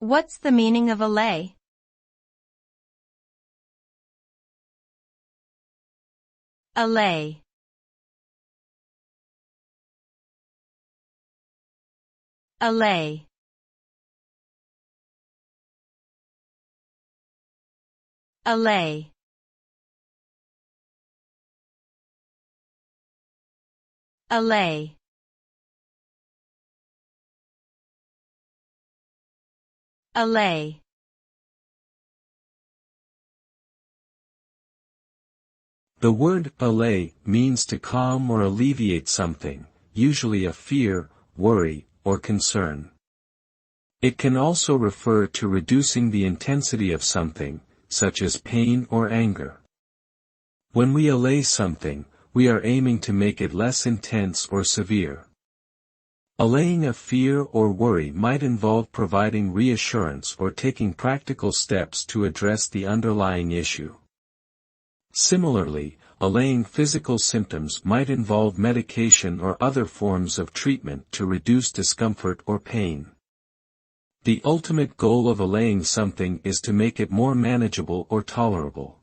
What's the meaning of allay? Allay. Allay. Allay. Allay. Allay. The word allay means to calm or alleviate something, usually a fear, worry, or concern. It can also refer to reducing the intensity of something, such as pain or anger. When we allay something, we are aiming to make it less intense or severe. Allaying a fear or worry might involve providing reassurance or taking practical steps to address the underlying issue. Similarly, allaying physical symptoms might involve medication or other forms of treatment to reduce discomfort or pain. The ultimate goal of allaying something is to make it more manageable or tolerable.